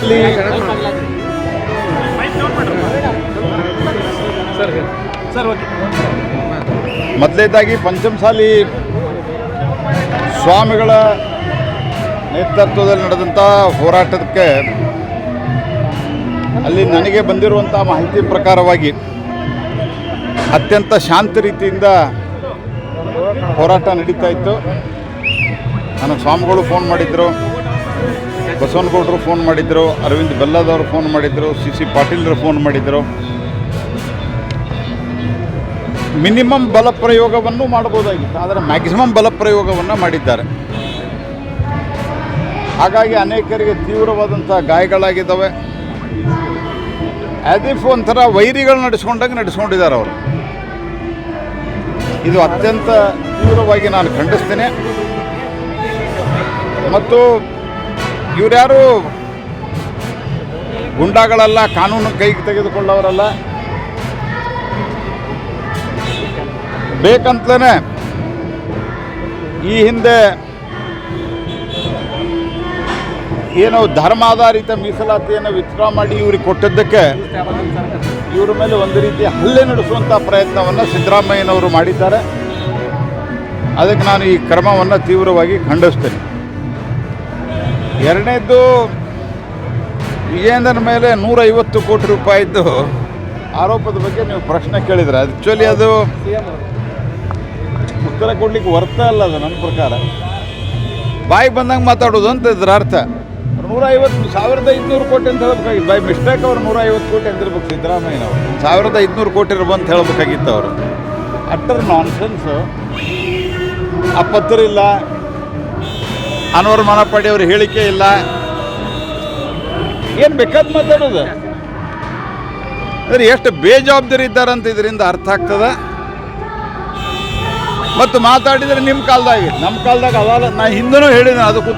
ಇಲ್ಲಿ ಮೊದಲನೇದಾಗಿ ಪಂಚಮಸಾಲಿ ಸ್ವಾಮಿಗಳ ನೇತೃತ್ವದಲ್ಲಿ ನಡೆದಂಥ ಹೋರಾಟಕ್ಕೆ ಅಲ್ಲಿ ನನಗೆ ಬಂದಿರುವಂಥ ಮಾಹಿತಿ ಪ್ರಕಾರವಾಗಿ ಅತ್ಯಂತ ಶಾಂತ ರೀತಿಯಿಂದ ಹೋರಾಟ ನಡೀತಾ ಇತ್ತು. ನನಗೆ ಸ್ವಾಮಿಗಳು ಫೋನ್ ಮಾಡಿದ್ರು, ಬಸವನಗೌಡರು ಫೋನ್ ಮಾಡಿದ್ರು, ಅರವಿಂದ್ ಬೆಲ್ಲದವರು ಫೋನ್ ಮಾಡಿದ್ರು, ಸಿ ಪಾಟೀಲರು ಫೋನ್ ಮಾಡಿದರು. ಮಿನಿಮಮ್ ಬಲ ಪ್ರಯೋಗವನ್ನು ಮಾಡ್ಬೋದಾಗಿತ್ತು, ಆದರೆ ಮ್ಯಾಕ್ಸಿಮಮ್ ಬಲ ಪ್ರಯೋಗವನ್ನು ಮಾಡಿದ್ದಾರೆ. ಹಾಗಾಗಿ ಅನೇಕರಿಗೆ ತೀವ್ರವಾದಂಥ ಗಾಯಗಳಾಗಿದ್ದಾವೆ. ಆ್ಯಸ್ ಇಫ್ ಒಂಥರ ವೈರಿಗಳು ನಡೆಸ್ಕೊಂಡಿದ್ದಾರೆ ಅವರು. ಇದು ಅತ್ಯಂತ ತೀವ್ರವಾಗಿ ನಾನು ಖಂಡಿಸ್ತೇನೆ. ಮತ್ತು ಇವರ್ಯಾರು ಗುಂಡಾಗಳಲ್ಲ, ಕಾನೂನು ಕೈಗೆ ತೆಗೆದುಕೊಳ್ಳೋರಲ್ಲ. ಬೇಕಂತಲೇ ಈ ಹಿಂದೆ ಏನೋ ಧರ್ಮಾಧಾರಿತ ಮೀಸಲಾತಿಯನ್ನು ವಿತ್ಡ್ರಾ ಮಾಡಿ ಇವ್ರಿಗೆ ಕೊಟ್ಟಿದ್ದಕ್ಕೆ ಇವರ ಮೇಲೆ ಒಂದು ರೀತಿಯ ಹಲ್ಲೆ ನಡೆಸುವಂಥ ಪ್ರಯತ್ನವನ್ನು ಸಿದ್ದರಾಮಯ್ಯನವರು ಮಾಡಿದ್ದಾರೆ. ಅದಕ್ಕೆ ನಾನು ಈ ಕ್ರಮವನ್ನು ತೀವ್ರವಾಗಿ ಖಂಡಿಸ್ತೇನೆ. ಎರಡನೇದ್ದು, ವಿಜೇಂದ್ರನ ಮೇಲೆ 150 ಕೋಟಿ ರೂಪಾಯಿದ್ದು ಆರೋಪದ ಬಗ್ಗೆ ನೀವು ಪ್ರಶ್ನೆ ಕೇಳಿದ್ರೆ ಆ್ಯಕ್ಚುಲಿ ಅದು ಉತ್ತರ ಕೊಡ್ಲಿಕ್ಕೆ ವರ್ತ ಅಲ್ಲ. ಅದು ನನ್ನ ಪ್ರಕಾರ ಬಾಯಿ ಬಂದಂಗೆ ಮಾತಾಡೋದು ಅಂತ ಇದರ ಅರ್ಥ. 150,500 ಕೋಟಿ ಅಂತ ಹೇಳಬೇಕಾಗಿತ್ತು. ಬೈ ಮಿಸ್ಟೇಕ್ ಅವ್ರು 150 ಕೋಟಿ ಅಂದಿರ್ಬೇಕು ಸಿದ್ದರಾಮಯ್ಯನವರು. 1,500 ಕೋಟಿ ಅಂತ ಹೇಳಬೇಕಾಗಿತ್ತು ಅವರು. ಅಟ್ಟರ್ ನಾನ್ಸೆನ್ಸು. ಆ ಪತ್ರ ಇಲ್ಲ, ಅನ್ವರ್ ಮನಪಾಡಿ ಅವ್ರ ಹೇಳಿಕೆ ಇಲ್ಲ, ಏನು ಬೇಕಾದ ಮಾತಾಡೋದು. ಅಂದರೆ ಎಷ್ಟು ಬೇಜವಾಬ್ದಾರಿ ಇದ್ದಾರಂತ ಇದರಿಂದ ಅರ್ಥ ಆಗ್ತದೆ. ಮತ್ತು ಮಾತಾಡಿದರೆ ನಿಮ್ಮ ಕಾಲದಾಗೆ, ನಮ್ಮ ಕಾಲದಾಗ ಅಲ್ಲ. ನಾ ಹಿಂದೂ ಹೇಳಿದ್ದೇನೆ ಅದಕ್ಕೂ